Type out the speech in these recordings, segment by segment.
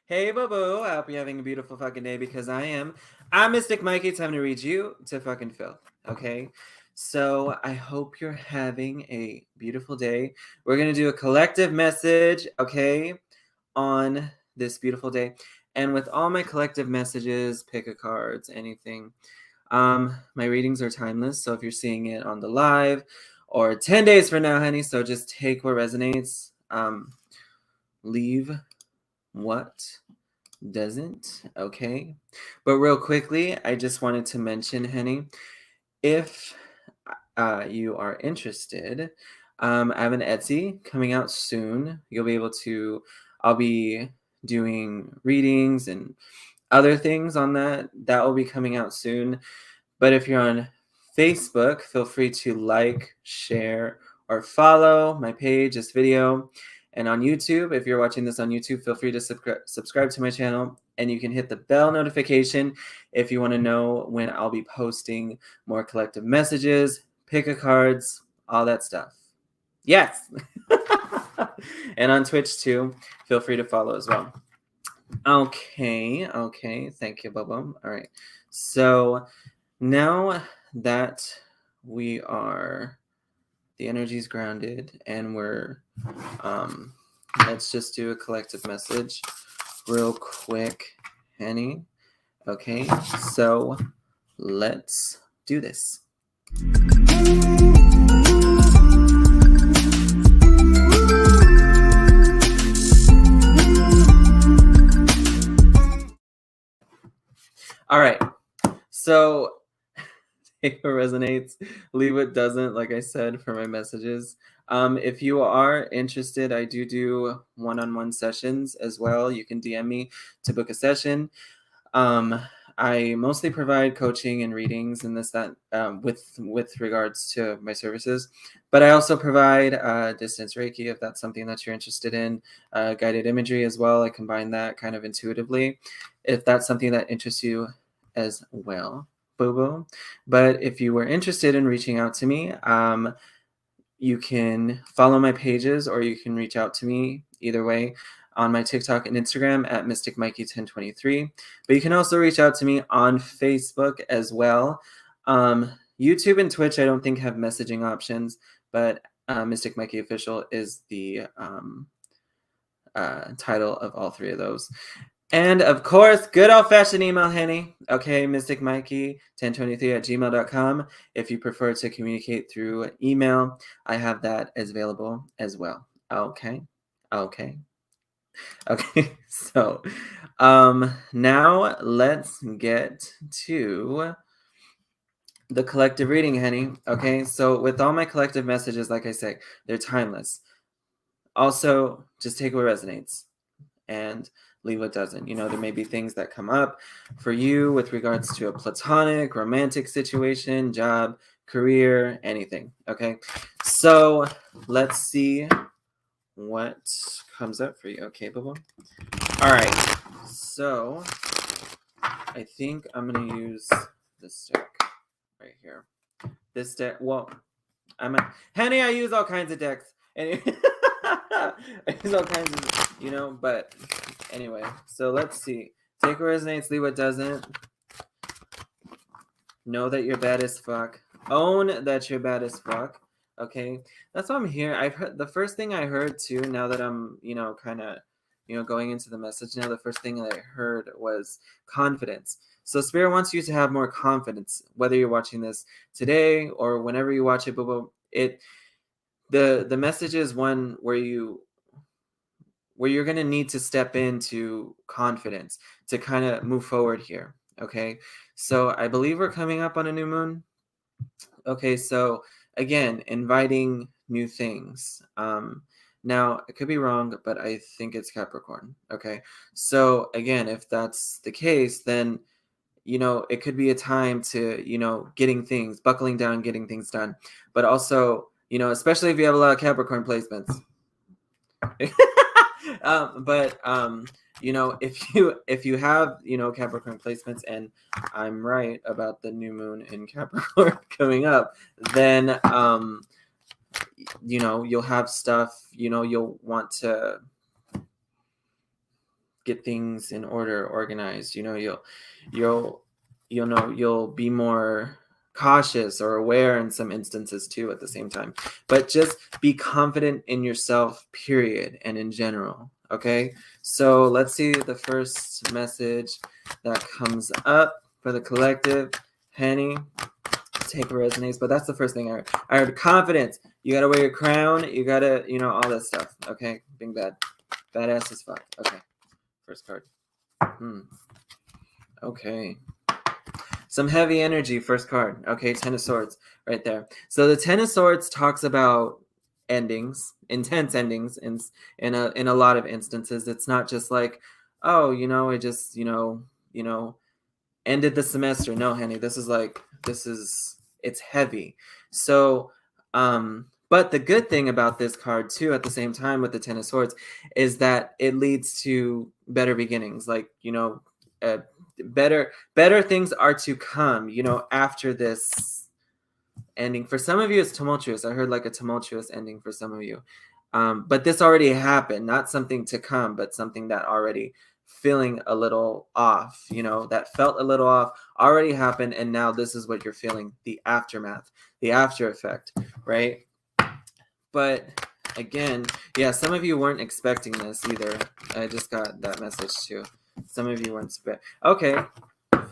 Hey, boo boo. I hope you're having a beautiful fucking day because I am. I'm Mystic Mikey. It's time to read you to fucking filth. Okay. So I hope you're having a beautiful day. We're going to do a collective message, okay, on this beautiful day. And with all my collective messages, pick a cards, anything. My readings are timeless. So if you're seeing it on the live or 10 days from now, honey, so just take what resonates. Leave what doesn't. Okay. But real quickly, I just wanted to mention, honey, if you are interested, I have an Etsy coming out soon. You'll be able to, I'll be doing readings and other things on that. That will be coming out soon. But if you're on Facebook, feel free to like, share, or follow my page, this video. And on YouTube, if you're watching this on YouTube, feel free to subscribe to my channel. And you can hit the bell notification if you want to know when I'll be posting more collective messages, pick a cards, all that stuff. Yes. And on Twitch too, feel free to follow as well. Okay. Thank you, Bubba. All right. So now that we are, the energy's grounded and we're, let's just do a collective message real quick, Henny. Okay, so let's do this. All right, so take what resonates, leave what doesn't, like I said, for my messages. If you are interested, I do one-on-one sessions as well. You can DM me to book a session. I mostly provide coaching and readings and this, that, with regards to my services, but I also provide distance Reiki if that's something that you're interested in, guided imagery as well. I combine that kind of intuitively if that's something that interests you as well. Boo-boo. But if you were interested in reaching out to me, you can follow my pages or you can reach out to me either way on my TikTok and Instagram at MysticMikey1023. But you can also reach out to me on Facebook as well. YouTube and Twitch, I don't think have messaging options, but Mystic Mikey Official is the title of all three of those. And of course, good old-fashioned email, Henny. Okay, mysticmikey1023@gmail.com. If you prefer to communicate through email, I have that as available as well. Okay. So now let's get to the collective reading, Henny. Okay, so with all my collective messages, like I say, they're timeless. Also, just take what resonates and leave what doesn't. You know, there may be things that come up for you with regards to a platonic, romantic situation, job, career, anything. Okay, so let's see what comes up for you. Okay, Bubba. All right, so I think I'm gonna use this deck right here. This deck. Well, Henny, I use all kinds of decks. And I use all kinds of, you know, but anyway, so let's see. Take what resonates, leave what doesn't. Know that you're bad as fuck. Own that you're bad as fuck. Okay, that's why I'm here. I've heard the first thing I heard too. Now that I'm, you know, kind of, you know, going into the message now, the first thing that I heard was confidence. So Spirit wants you to have more confidence, whether you're watching this today or whenever you watch it. But the message is one where you're going to need to step into confidence to kind of move forward here. Okay, so I believe we're coming up on a new moon. Okay, so again, inviting new things. Now, I could be wrong, but I think it's Capricorn. Okay, so again, if that's the case, then, you know, it could be a time to, you know, buckling down, getting things done. But also, you know, especially if you have a lot of Capricorn placements. You know, if you have, you know, Capricorn placements, and I'm right about the new moon in Capricorn coming up, then you know, you'll have stuff, you know, you'll want to get things in order, organized. You know, you'll be more cautious or aware in some instances too at the same time. But just be confident in yourself, period, and in general. Okay, so let's see the first message that comes up for the collective. Henny, take what resonates, but that's the first thing I heard. I heard confidence. You gotta wear your crown. You gotta, all that stuff. Okay, being badass as fuck. Okay, first card. Okay. Some heavy energy, first card. Okay, Ten of Swords right there. So the Ten of Swords talks about endings, intense endings in a lot of instances. It's not just like, oh, I just, ended the semester. No, honey, it's heavy. So but the good thing about this card too, at the same time with the Ten of Swords, is that it leads to better beginnings. Like, better things are to come, after this ending. For some of you, it's tumultuous. I heard like a tumultuous ending for some of you. But this already happened, not something to come, but something that already feeling a little off, that felt a little off, already happened, and now this is what you're feeling, the aftermath, the after effect, right? But again, yeah, some of you weren't expecting this either. I just got that message too. Some of you weren't okay.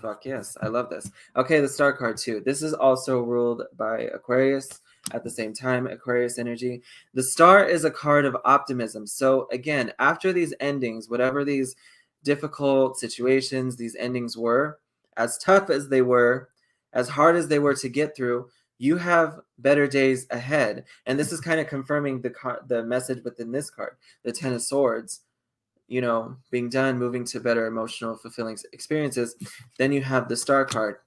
Fuck yes, I love this. Okay, the Star card too. This is also ruled by Aquarius. At the same time, Aquarius energy. The Star is a card of optimism. So again, after these endings, whatever these difficult situations, these endings were, as tough as they were, as hard as they were to get through, you have better days ahead. And this is kind of confirming the message within this card, the Ten of Swords, being done, moving to better emotional, fulfilling experiences. Then you have the Star card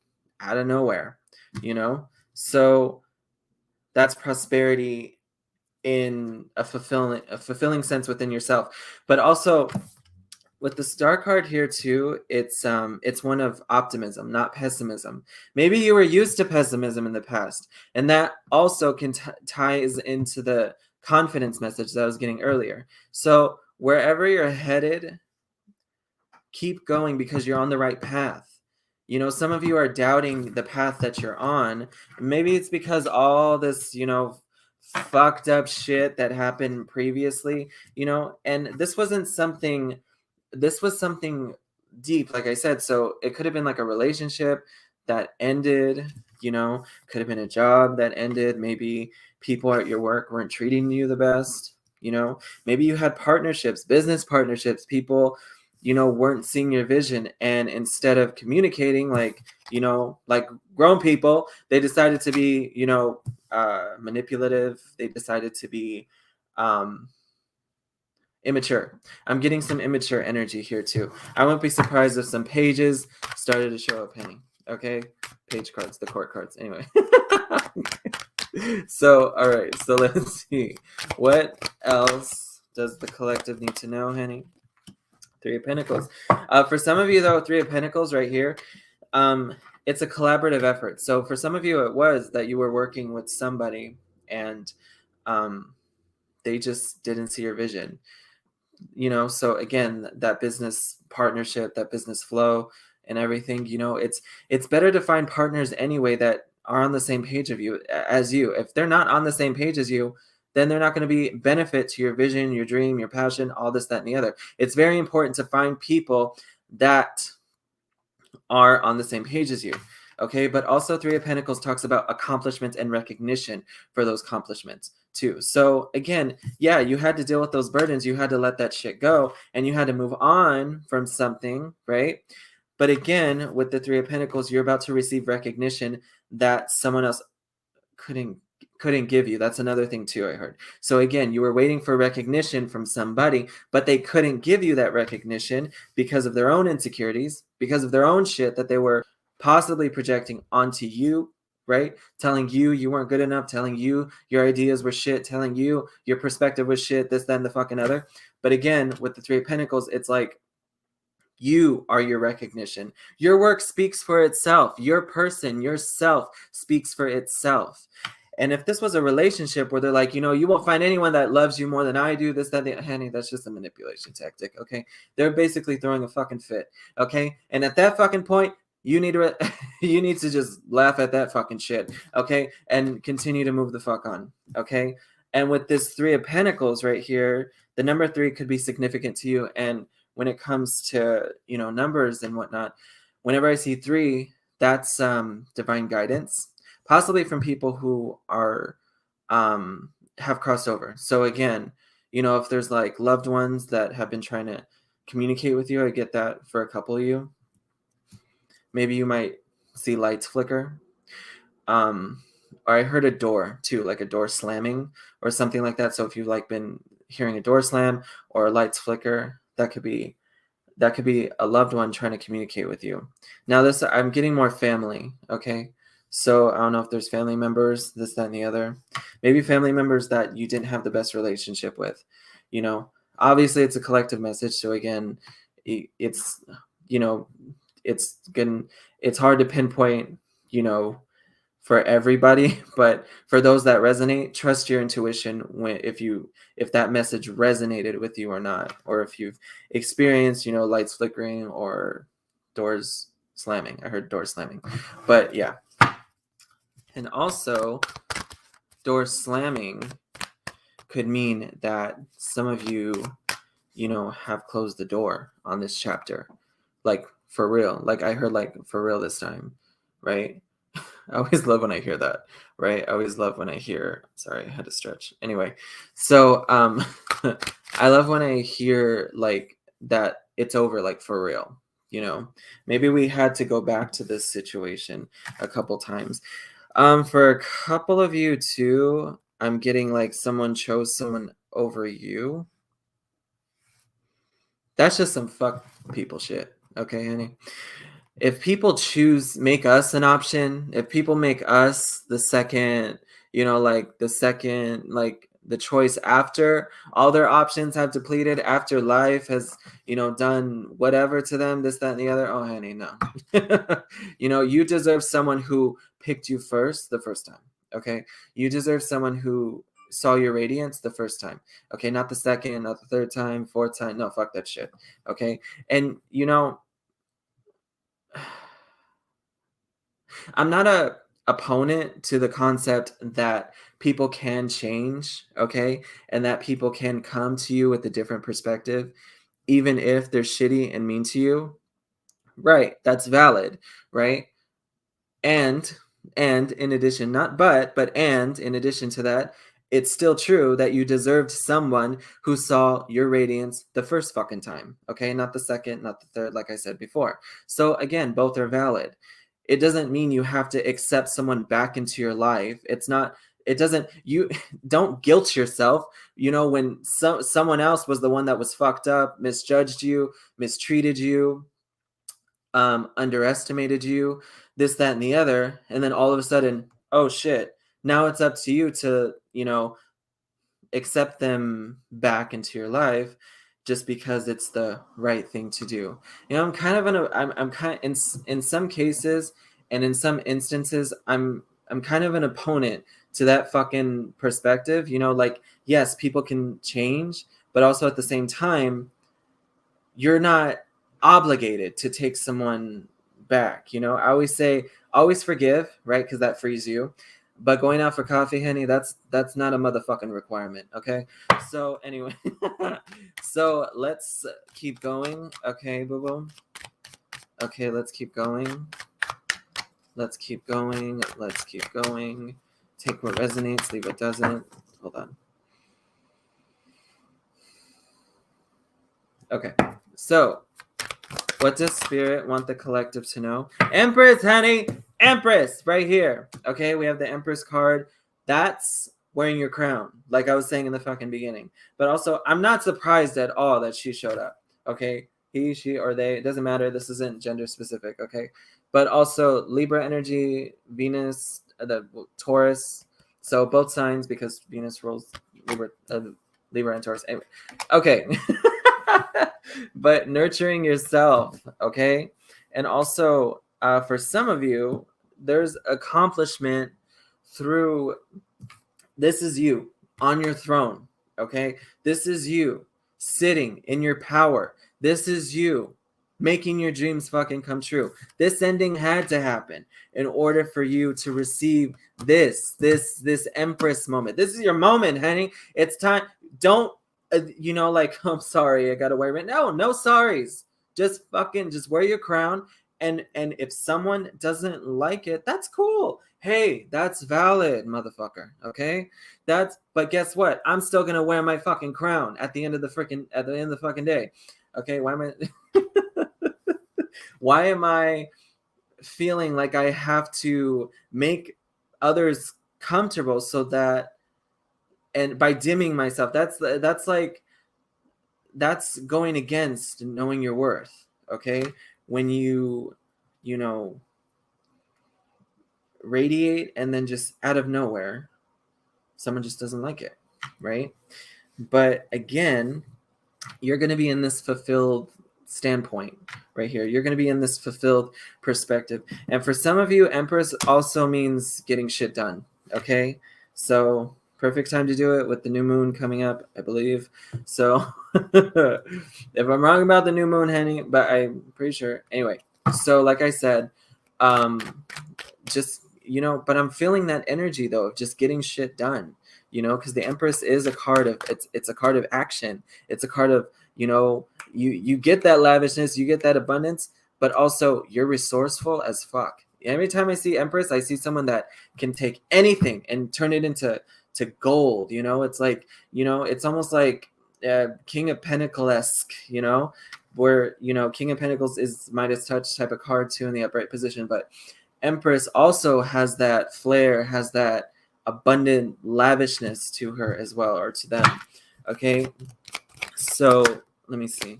out of nowhere, So that's prosperity in a fulfilling sense within yourself. But also with the Star card here too, it's one of optimism, not pessimism. Maybe you were used to pessimism in the past, and that also ties into the confidence message that I was getting earlier. So wherever you're headed, keep going because you're on the right path. Some of you are doubting the path that you're on. Maybe it's because all this, fucked up shit that happened previously, and this was something deep, like I said. So it could have been like a relationship that ended, could have been a job that ended. Maybe people at your work weren't treating you the best, maybe you had partnerships, business partnerships, people weren't seeing your vision, and instead of communicating like grown people, they decided to be manipulative. They decided to be immature. I'm getting some immature energy here too. I won't be surprised if some pages started to show up, Penny. Okay, page cards, the court cards. Anyway. So all right, so let's see, what else does the collective need to know, Henny? Three of Pentacles. For some of you though, Three of Pentacles right here, it's a collaborative effort. So for some of you, it was that you were working with somebody and they just didn't see your vision. So again, that business partnership, that business flow and everything, it's better to find partners anyway that are on the same page as you. If they're not on the same page as you, then they're not going to be benefit to your vision, your dream, your passion, all this, that, and the other. It's very important to find people that are on the same page as you. Okay, but also Three of Pentacles talks about accomplishments and recognition for those accomplishments too. So again, yeah, you had to deal with those burdens. You had to let that shit go and you had to move on from something, right? But again, with the Three of Pentacles, you're about to receive recognition that someone else couldn't give you. That's another thing too, I heard. So again, you were waiting for recognition from somebody, but they couldn't give you that recognition because of their own insecurities, because of their own shit that they were possibly projecting onto you, right? Telling you you weren't good enough, telling you your ideas were shit, telling you your perspective was shit, this, then, the fucking other. But again, with the Three of Pentacles, it's like you are your recognition. Your work speaks for itself. Your person, yourself speaks for itself. And if this was a relationship where they're like, you know, you won't find anyone that loves you more than I do, this, that, honey, that's just a manipulation tactic, okay? They're basically throwing a fucking fit, okay? And at that fucking point, you need to you need to just laugh at that fucking shit, okay? And continue to move the fuck on, okay? And with this 3 of Pentacles right here, the number 3 could be significant to you. And when it comes to, you know, numbers and whatnot, whenever I see 3, that's divine guidance, possibly from people who are have crossed over. So again, you know, if there's like loved ones that have been trying to communicate with you, I get that for a couple of you. Maybe you might see lights flicker. Or I heard a door too, like a door slamming or something like that. So if you've like been hearing a door slam or lights flicker, that could be a loved one trying to communicate with you. Now this, I'm getting more family, okay? So I don't know if there's family members, this, that, and the other. Maybe family members that you didn't have the best relationship with. You know, obviously it's a collective message. So again, it's, you know, it's hard to pinpoint, you know, for everybody, but for those that resonate, trust your intuition if that message resonated with you or not, or if you've experienced, you know, lights flickering or doors slamming. I heard doors slamming, but yeah. And also, door slamming could mean that some of you, you know, have closed the door on this chapter, like for real. Like I heard, like for real this time, right? I always love when I hear that, right? I always love when I hear, sorry, I had to stretch. Anyway, so I love when I hear like that it's over, like for real, you know. Maybe we had to go back to this situation a couple times. For a couple of you too, I'm getting like someone chose someone over you. That's just some fuck people shit, okay, honey? If people make us an option, if people make us the second, you know, like the second, like the choice after all their options have depleted, after life has, you know, done whatever to them, this, that, and the other, oh, honey, no. You know, you deserve someone who picked you first the first time, okay? You deserve someone who saw your radiance the first time, okay? Not the second, not the third time, fourth time. No, fuck that shit, okay? And, you know, I'm not a opponent to the concept that people can change, okay? And that people can come to you with a different perspective, even if they're shitty and mean to you. Right, that's valid, right? And in addition, not but and in addition to that, it's still true that you deserved someone who saw your radiance the first fucking time, okay? Not the second, not the third, like I said before. So again, both are valid. It doesn't mean you have to accept someone back into your life. You don't guilt yourself, you know, when someone else was the one that was fucked up, misjudged you, mistreated you, underestimated you, this, that, and the other, and then all of a sudden, oh shit, now it's up to you to, you know, accept them back into your life just because it's the right thing to do. You know, I'm kind of in some cases and in some instances, I'm kind of an opponent to that fucking perspective. You know, like, yes, people can change, but also at the same time, you're not obligated to take someone back. You know, I always say, always forgive, right? Because that frees you. But going out for coffee, honey, that's not a motherfucking requirement, okay? So anyway, so let's keep going, okay, boo-boo? Okay, let's keep going. Let's keep going. Let's keep going. Take what resonates, leave what doesn't. Hold on. Okay, so what does Spirit want the collective to know? Empress, honey! Empress! Right here. Okay, we have the Empress card. That's wearing your crown, like I was saying in the fucking beginning. But also, I'm not surprised at all that she showed up. Okay? He, she, or they. It doesn't matter. This isn't gender specific. Okay? But also, Libra energy, Venus, the Taurus. So both signs, because Venus rules Libra and Taurus. Anyway. Okay. But nurturing yourself, okay? And also, for some of you, there's accomplishment through This is you on your throne, okay? This is you sitting in your power. This is you making your dreams fucking come true. This ending had to happen in order for you to receive this Empress moment. This is your moment, honey. It's time. Don't like, I'm sorry, I got away right now. No sorries. Just wear your crown. And if someone doesn't like it, that's cool. Hey, that's valid, motherfucker. Okay? But guess what? I'm still gonna wear my fucking crown at the end of the fucking day. Okay, why am I feeling like I have to make others comfortable so that, and by dimming myself, that's going against knowing your worth. Okay? When you radiate and then just out of nowhere someone just doesn't like it, right? But again, you're going to be in this fulfilled standpoint right here. You're going to be in this fulfilled perspective. And for some of you, Empress also means getting shit done. Okay? So perfect time to do it with the new moon coming up, I believe. So if I'm wrong about the new moon, Henny, but I'm pretty sure. Anyway, so like I said, just but I'm feeling that energy though of just getting shit done, because the Empress is a card of it's a card of action. It's a card of you get that lavishness, you get that abundance, but also you're resourceful as fuck. Every time I see Empress, I see someone that can take anything and turn it into gold. It's like it's almost like King of Pentacles-esque, where King of Pentacles is Midas touch type of card too in the upright position, but Empress also has that flair, has that abundant lavishness to her as well, or to them. Okay, so let me see.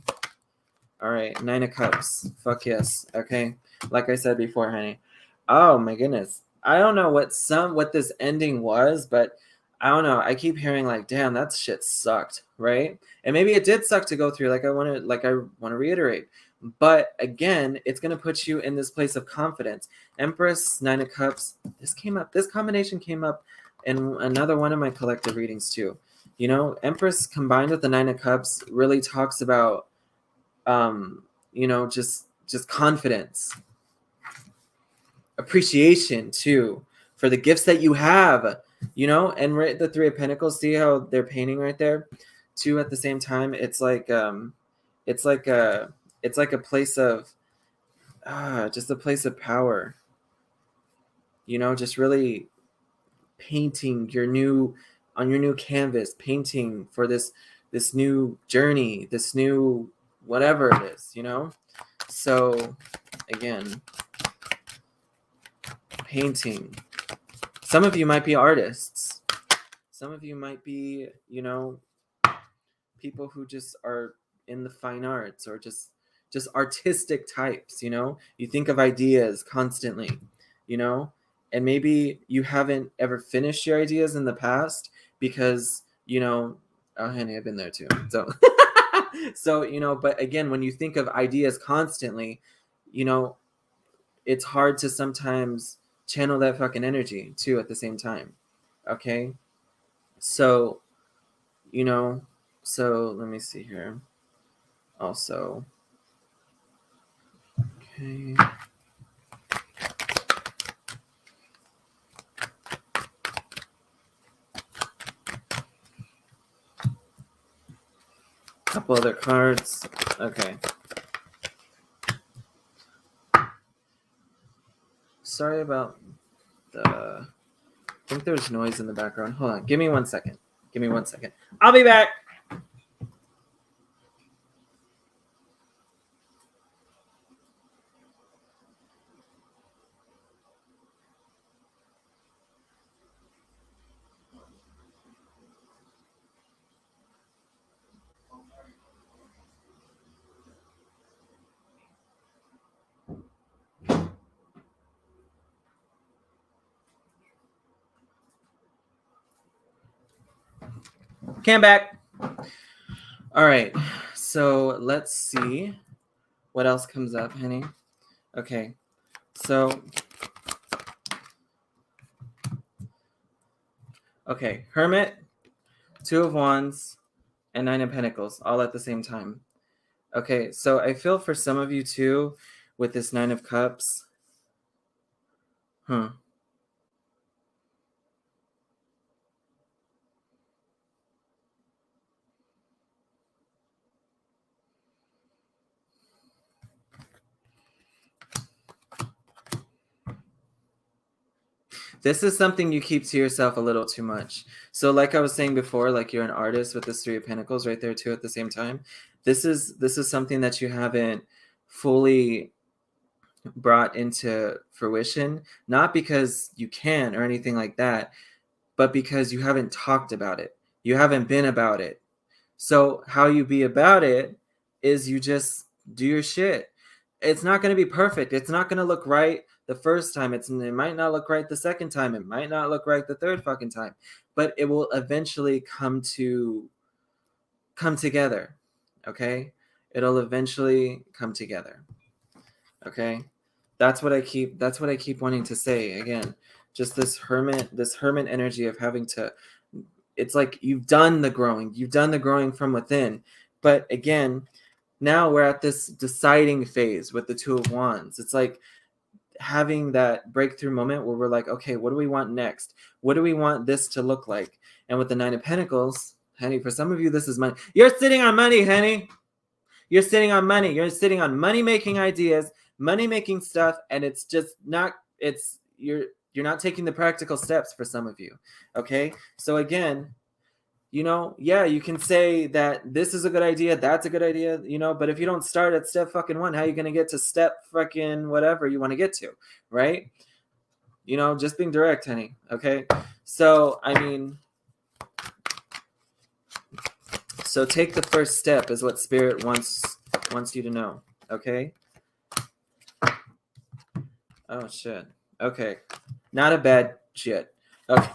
All right, 9 of Cups. Fuck yes. Okay, like I said before, honey. Oh my goodness, I don't know what this ending was, but I don't know. I keep hearing like, damn, that shit sucked, right? And maybe it did suck to go through. I want to reiterate. But again, it's going to put you in this place of confidence. Empress, 9 of Cups. This combination came up in another one of my collective readings too. Empress combined with the 9 of Cups really talks about, just confidence, appreciation too, for the gifts that you have, and right, the 3 of Pentacles, see how they're painting right there too at the same time. It's like a place of just a place of power, just really painting on your new canvas, painting for this new journey, this new whatever it is, so again, painting. Some of you might be artists, some of you might be people who just are in the fine arts, or just artistic types. You think of ideas constantly, and maybe you haven't ever finished your ideas in the past because oh honey, I've been there too. So so but again, when you think of ideas constantly, it's hard to sometimes channel that fucking energy too at the same time. Okay, so so let me see here also. Okay, couple other cards. Okay, sorry about I think there's noise in the background. Hold on, give me 1 second. I'll be back. Came back. All right, so let's see what else comes up, honey. Okay, so Okay, Hermit, Two of Wands, and Nine of Pentacles, all at the same time. Okay, so I feel for some of you too, with this Nine of Cups. This is something you keep to yourself a little too much. So like I was saying before, like you're an artist with this Three of Pentacles right there too at the same time. This is something that you haven't fully brought into fruition, not because you can or anything like that, but because you haven't talked about it. You haven't been about it. So how you be about it is you just do your shit. It's not going to be perfect. It's not going to look right the first time. It might not look right the second time. It might not look right the third fucking time. But it will eventually come together. Okay? It'll eventually come together. Okay? That's what I keep wanting to say. Again, just this hermit energy of having to, it's like you've done the growing from within. But again, now we're at this deciding phase with the Two of Wands. It's like having that breakthrough moment where we're like, okay, what do we want next? What do we want this to look like? And with the Nine of Pentacles, honey, for some of you, this is money. You're sitting on money, honey. You're sitting on money. You're sitting on money-making ideas, money-making stuff, and it's just not, you're not taking the practical steps for some of you. Okay? So again, yeah, you can say that this is a good idea, that's a good idea, but if you don't start at step fucking one, how are you going to get to step fucking whatever you want to get to, right? Just being direct, honey, okay? So, so take the first step is what Spirit wants you to know, okay? Oh, shit. Okay. Not a bad shit. Okay.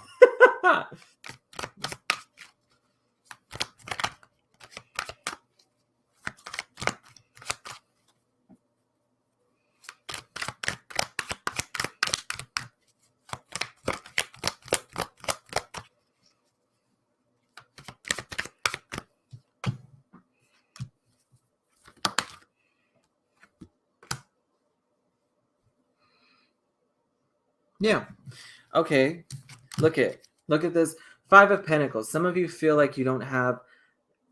Yeah. Okay. Look at this Five of Pentacles. Some of you feel like you don't have,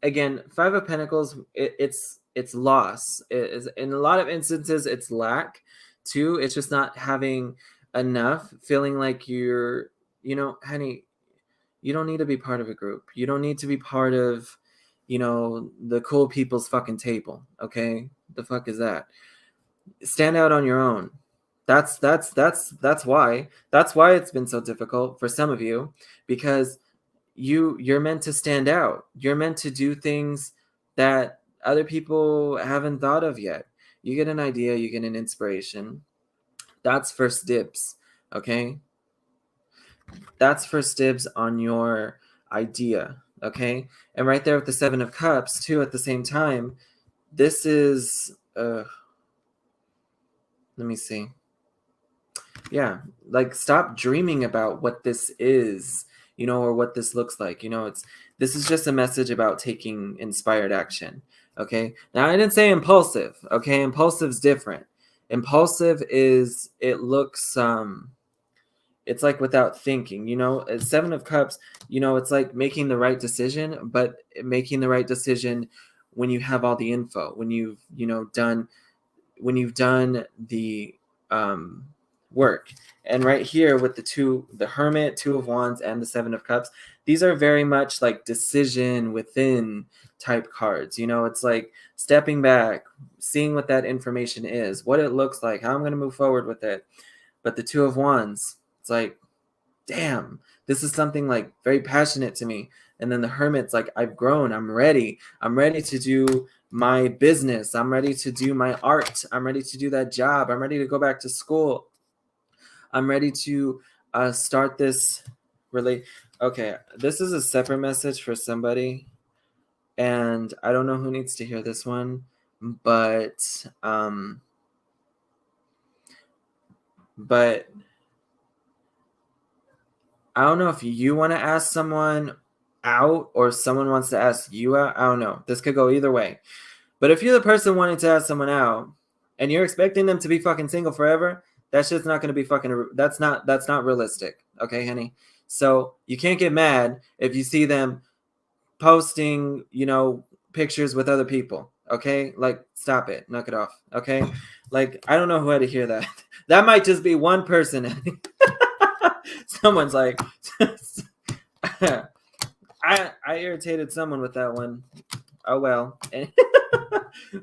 again, Five of Pentacles, it's loss. It is, in a lot of instances it's lack too. It's just not having enough, feeling like you're, honey, you don't need to be part of a group. You don't need to be part of, the cool people's fucking table. Okay? The fuck is that? Stand out on your own. That's why it's been so difficult for some of you, because you're meant to stand out. You're meant to do things that other people haven't thought of yet. You get an idea, you get an inspiration. That's first dibs, okay? That's first dibs on your idea, okay? And right there with the Seven of Cups too at the same time, this is let me see. Yeah, like stop dreaming about what this is, or what this looks like. This is just a message about taking inspired action. Okay. Now I didn't say impulsive. Okay. Impulsive's different. Impulsive is, it looks, it's like without thinking, Seven of Cups, it's like making the right decision, but making the right decision when you have all the info, when you've, done the, work. And right here with the Hermit, Two of Wands, and the Seven of Cups, these are very much like decision within type cards. It's like stepping back, seeing what that information is, what it looks like, how I'm going to move forward with it. But the Two of Wands, it's like, damn, this is something like very passionate to me. And then the Hermit's like, I've grown, I'm ready to do my business, I'm ready to do my art, I'm ready to do that job, I'm ready to go back to school, I'm ready to start this okay, this is a separate message for somebody, and I don't know who needs to hear this one, but I don't know if you want to ask someone out or someone wants to ask you out. I don't know. This could go either way. But if you're the person wanting to ask someone out and you're expecting them to be fucking single forever, that shit's not going to be fucking, that's not realistic. Okay, honey? So you can't get mad if you see them posting, pictures with other people. Okay? Like, stop it. Knock it off. Okay? Like, I don't know who had to hear that. That might just be one person. Someone's like, I irritated someone with that one. Oh well.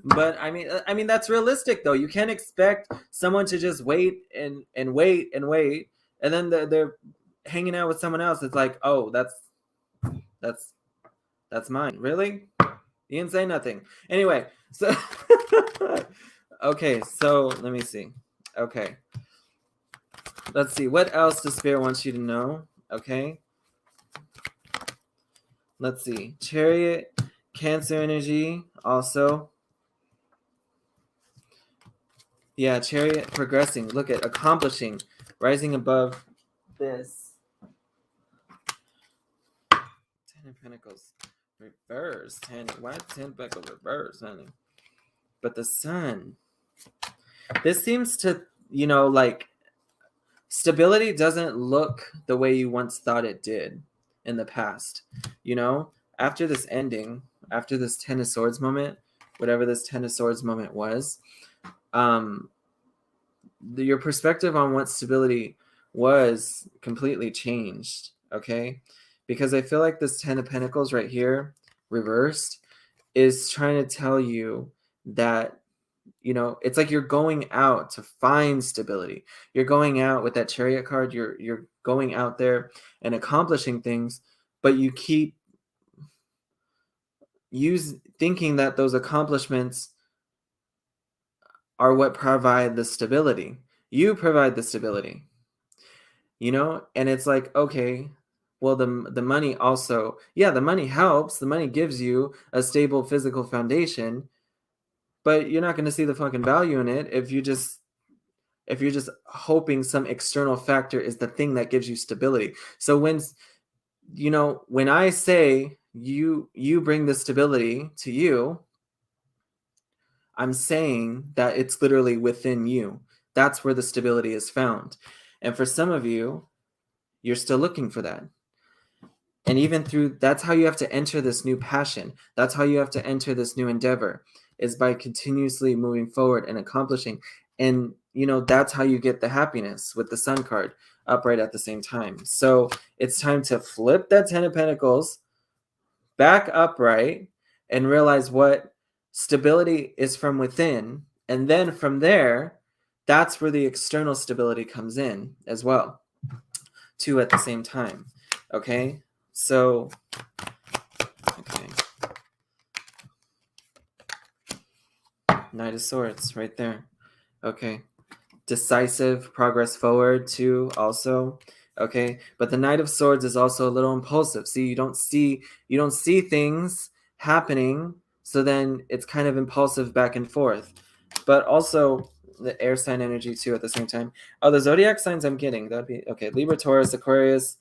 But I mean that's realistic though. You can't expect someone to just wait and wait and wait, and then they're hanging out with someone else. It's like, oh, that's mine. Really? You didn't say nothing. Anyway, so okay, so let me see. Okay, let's see. What else does Spirit wants you to know? Okay, let's see. Chariot, Cancer energy, also. Yeah, Chariot progressing. Look at accomplishing, rising above this. Ten of Pentacles reverse. Why 10 Pentacles reverse, honey? But the Sun. This seems to, like stability doesn't look the way you once thought it did in the past. After this ending, after this Ten of Swords moment, whatever this Ten of Swords moment was, your perspective on what stability was completely changed. Okay, because I feel like this Ten of Pentacles right here reversed is trying to tell you that it's like you're going out to find stability. You're going out with that Chariot card. You're going out there and accomplishing things, but you keep thinking that those accomplishments are what provide the stability. You provide the stability, and it's like, okay, well, the money also, yeah, the money helps. The money gives you a stable physical foundation, but you're not going to see the fucking value in it if you're just hoping some external factor is the thing that gives you stability. So when I say you bring the stability to you, I'm saying that it's literally within you. That's where the stability is found. And for some of you, you're still looking for that. And even that's how you have to enter this new passion. That's how you have to enter this new endeavor, is by continuously moving forward and accomplishing. And, that's how you get the happiness with the Sun card upright at the same time. So it's time to flip that Ten of Pentacles back upright and realize what stability is from within. And then from there, that's where the external stability comes in as well, too, at the same time. Okay? So, okay. Knight of Swords right there. Okay. Decisive progress forward too, also. Okay. But the Knight of Swords is also a little impulsive. See, you don't see things happening, so then it's kind of impulsive back and forth. But also the air sign energy too at the same time. Oh, the zodiac signs I'm getting. That'd be okay. Libra, Taurus, Aquarius,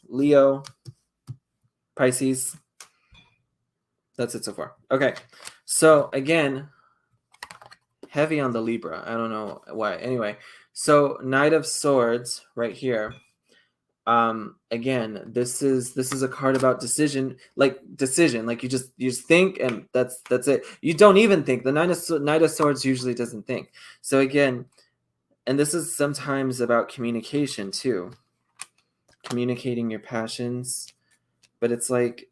Leo, Pisces. That's it so far. Okay. So again, heavy on the Libra. I don't know why. Anyway, so Knight of Swords right here. Again, this is a card about decision. Like you just think, and that's it. You don't even think. The Knight of Swords usually doesn't think. So again, and this is sometimes about communication too. Communicating your passions, but it's like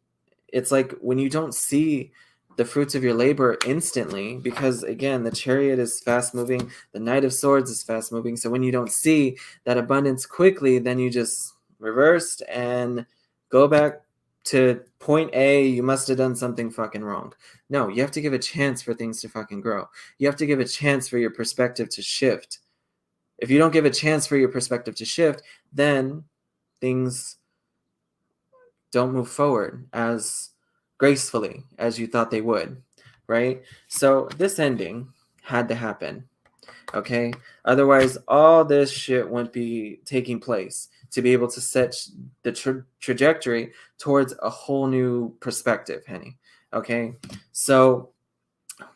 when you don't see the fruits of your labor instantly, because again, the Chariot is fast moving, the Knight of Swords is fast moving. So when you don't see that abundance quickly, then you just reversed and go back to point A. You must have done something fucking wrong. No, you have to give a chance for things to fucking grow. You have to give a chance for your perspective to shift. If you don't give a chance for your perspective to shift, then things don't move forward as gracefully as you thought they would, right? So this ending had to happen, okay? Otherwise, all this shit wouldn't be taking place. to be able to set the trajectory towards a whole new perspective, Henny. Okay, so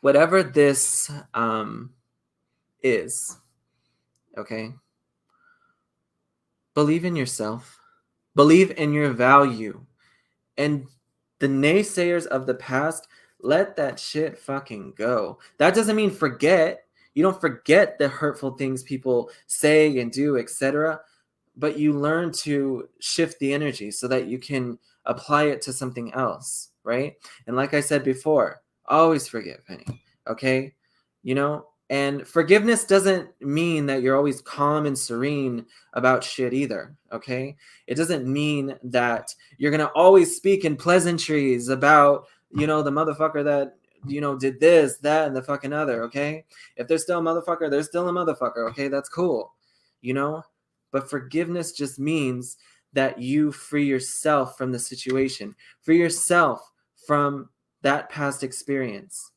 whatever this is, okay, believe in yourself, believe in your value, and the naysayers of the past, let that shit fucking go. That doesn't mean forget. You don't forget the hurtful things people say and do, etc. But you learn to shift the energy so that you can apply it to something else, right? And like I said before, always forgive, Penny. Okay? You know, and forgiveness doesn't mean that you're always calm and serene about shit either, okay? It doesn't mean that you're going to always speak in pleasantries about, you know, the motherfucker that, you know, did this, that, and the fucking other, okay? If there's still a motherfucker, there's still a motherfucker, okay? That's cool, you know? But forgiveness just means that you free yourself from the situation, free yourself from that past experience.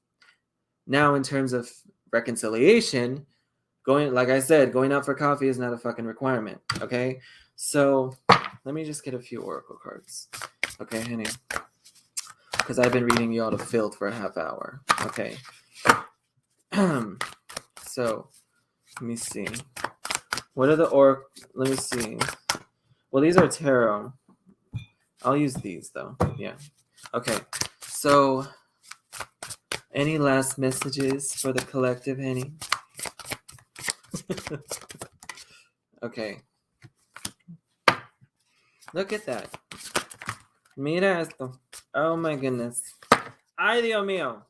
Now, in terms of reconciliation, going, like I said, going out for coffee is not a fucking requirement, okay? So let me just get a few oracle cards, okay, honey? Because I've been reading you all to filth for a half hour, okay? So let me see. What are the let me see. Well, these are tarot. I'll use these though. Yeah. Okay. So any last messages for the collective, Henny? Okay. Look at that. Mira esto. Oh my goodness. Ay, Dios mío.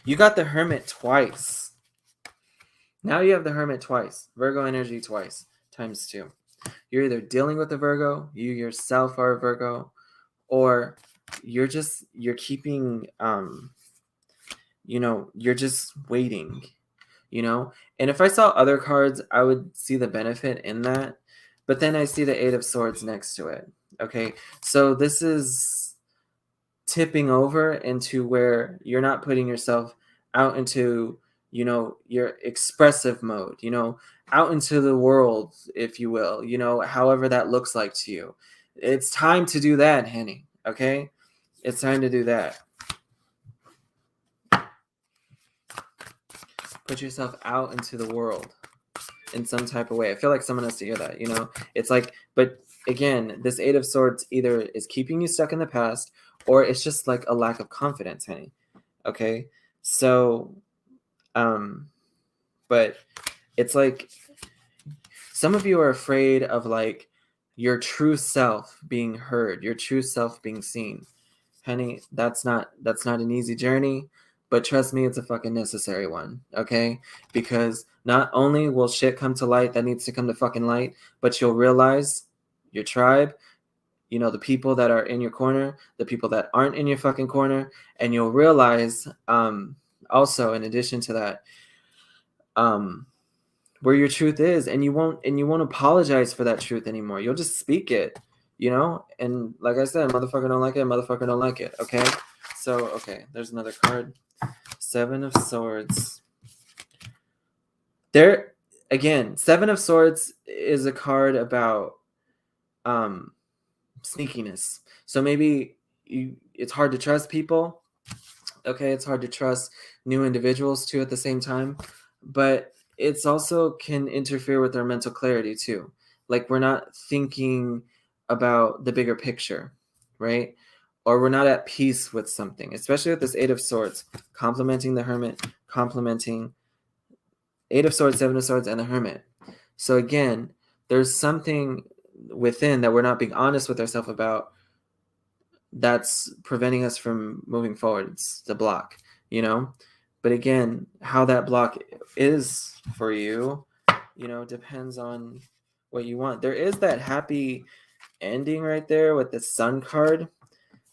You got the Hermit twice. Now you have the Hermit twice. Virgo energy twice. Times 2. You're either dealing with a Virgo, you yourself are a Virgo, or you're keeping, you know, you're just waiting, you know? And if I saw other cards, I would see the benefit in that. But then I see the Eight of Swords next to it. Okay, so this is tipping over into where you're not putting yourself out into, you know, your expressive mode, you know, out into the world, if you will, you know, however that looks like to you. It's time to do that, Henny, okay? It's time to do that. Put yourself out into the world in some type of way. I feel like someone has to hear that, you know? It's like, but again, this Eight of Swords either is keeping you stuck in the past or it's just like a lack of confidence, honey. Okay? So, but it's like some of you are afraid of like your true self being heard, your true self being seen. Honey, that's not an easy journey, but trust me, it's a fucking necessary one, okay? Because not only will shit come to light that needs to come to fucking light, but you'll realize your tribe, you know, the people that are in your corner, the people that aren't in your fucking corner, and you'll realize also in addition to that where your truth is, and you won't apologize for that truth anymore. You'll just speak it, you know? And like I said, motherfucker don't like it, motherfucker don't like it, okay? So, okay, there's another card. Seven of Swords. There, again, Seven of Swords is a card about sneakiness. So maybe it's hard to trust people. Okay, it's hard to trust new individuals too at the same time. But it's also can interfere with our mental clarity too. Like we're not thinking about the bigger picture, right? Or we're not at peace with something, especially with this Eight of Swords, complementing the Hermit, complementing Eight of Swords, Seven of Swords, and the Hermit. So again, there's something within that we're not being honest with ourselves about that's preventing us from moving forward. It's the block, you know? But again, how that block is for you, you know, depends on what you want. There is that happy ending right there with the Sun card,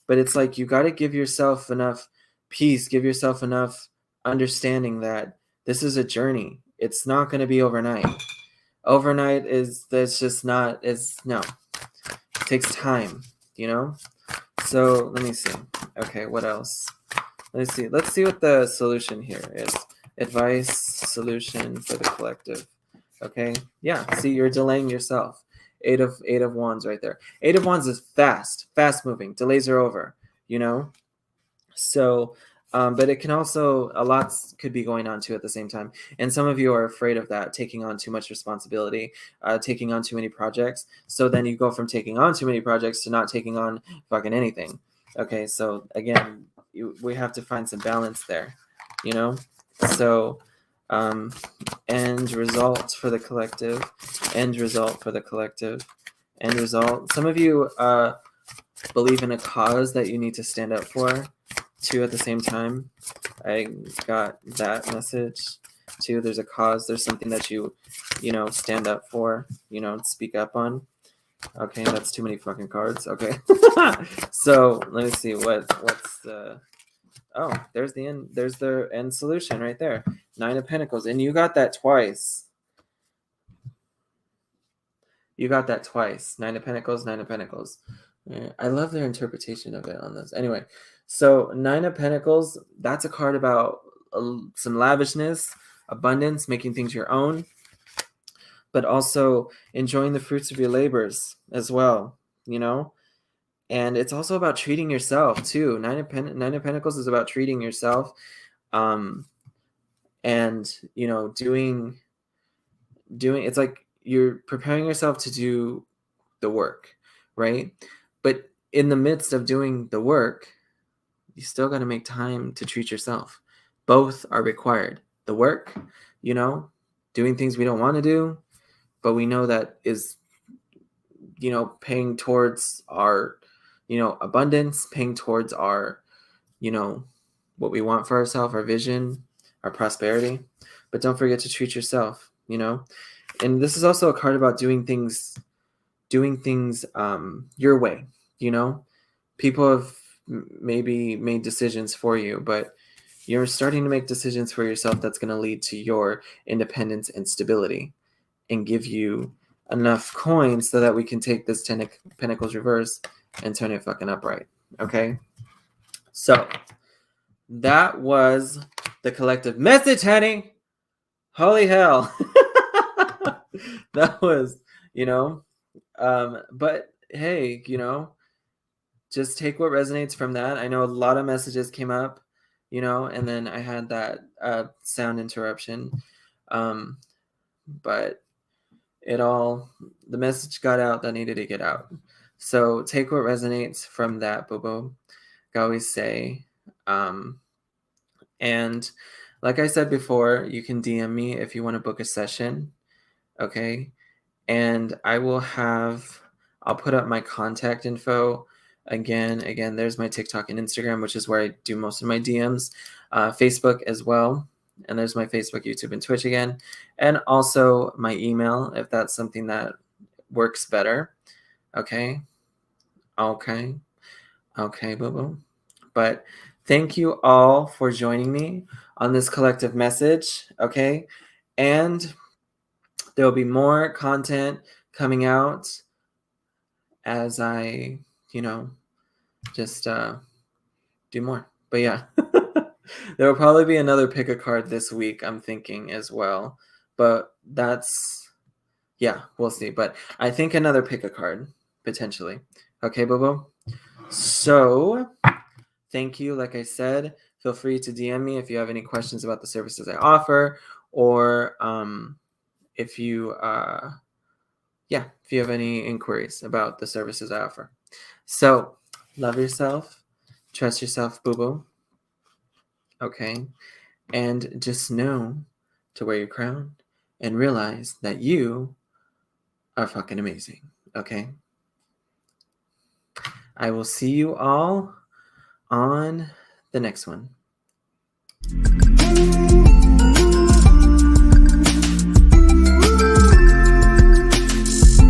but it's like you got to give yourself enough peace, give yourself enough understanding that this is a journey. It's not going to be overnight. Overnight is that's just not is no. takes time, you know? So let me see. Okay, what else? Let's see. Let's see what the solution here is. Advice, solution for the collective. Okay. Yeah. See, you're delaying yourself. Eight of Wands right there. Eight of Wands is fast moving. Delays are over. You know. So, but it can also, a lot could be going on too at the same time. And some of you are afraid of that, taking on too much responsibility, taking on too many projects. So then you go from taking on too many projects to not taking on fucking anything. Okay. So again, we have to find some balance there, you know? So, end result for the collective, end result for the collective, end result. Some of you, believe in a cause that you need to stand up for too at the same time. I got that message too. There's a cause, there's something that you know, stand up for, you know, speak up on. Okay, that's too many fucking cards. Okay. So let me see what's the, oh, there's the end, there's the end solution right there. Nine of Pentacles. And you got that twice. You got that twice. Nine of Pentacles, Nine of Pentacles. I love their interpretation of it on this. Anyway, so Nine of Pentacles, that's a card about some lavishness, abundance, making things your own, but also enjoying the fruits of your labors as well, you know? And it's also about treating yourself too. Nine of Pentacles is about treating yourself, and, you know, doing, it's like you're preparing yourself to do the work, right? But in the midst of doing the work, you still got to make time to treat yourself. Both are required. The work, you know, doing things we don't want to do, but we know that is, you know, paying towards our, you know, abundance, paying towards our, you know, what we want for ourselves, our vision, our prosperity. But don't forget to treat yourself, you know. And this is also a card about doing things your way, you know. People have maybe made decisions for you, but you're starting to make decisions for yourself that's going to lead to your independence and stability and give you enough coins so that we can take this Ten of Pentacles reverse and turn it fucking upright. Okay, so that was the collective message, honey. Holy hell. That was, you know, but hey, you know, just take what resonates from that. I know a lot of messages came up, you know, and then I had that sound interruption. But the message got out that needed to get out. So take what resonates from that, boo-boo. I always say. And like I said before, you can DM me if you want to book a session. Okay. And I'll put up my contact info again. There's my TikTok and Instagram, which is where I do most of my DMs, Facebook as well. And there's my Facebook, YouTube, and Twitch again. And also my email, if that's something that works better. Okay. Boo boo. But thank you all for joining me on this collective message. Okay. And there will be more content coming out as I, you know, just do more. But yeah, there will probably be another pick a card this week, I'm thinking as well. But that's, yeah, we'll see. But I think another pick a card, potentially. Okay, Bobo? So, thank you. Like I said, feel free to DM me if you have any questions about the services I offer, or if you if you have any inquiries about the services I offer. So, love yourself, trust yourself, boo-boo. Okay? And just know to wear your crown and realize that you are fucking amazing. Okay? I will see you all on the next one.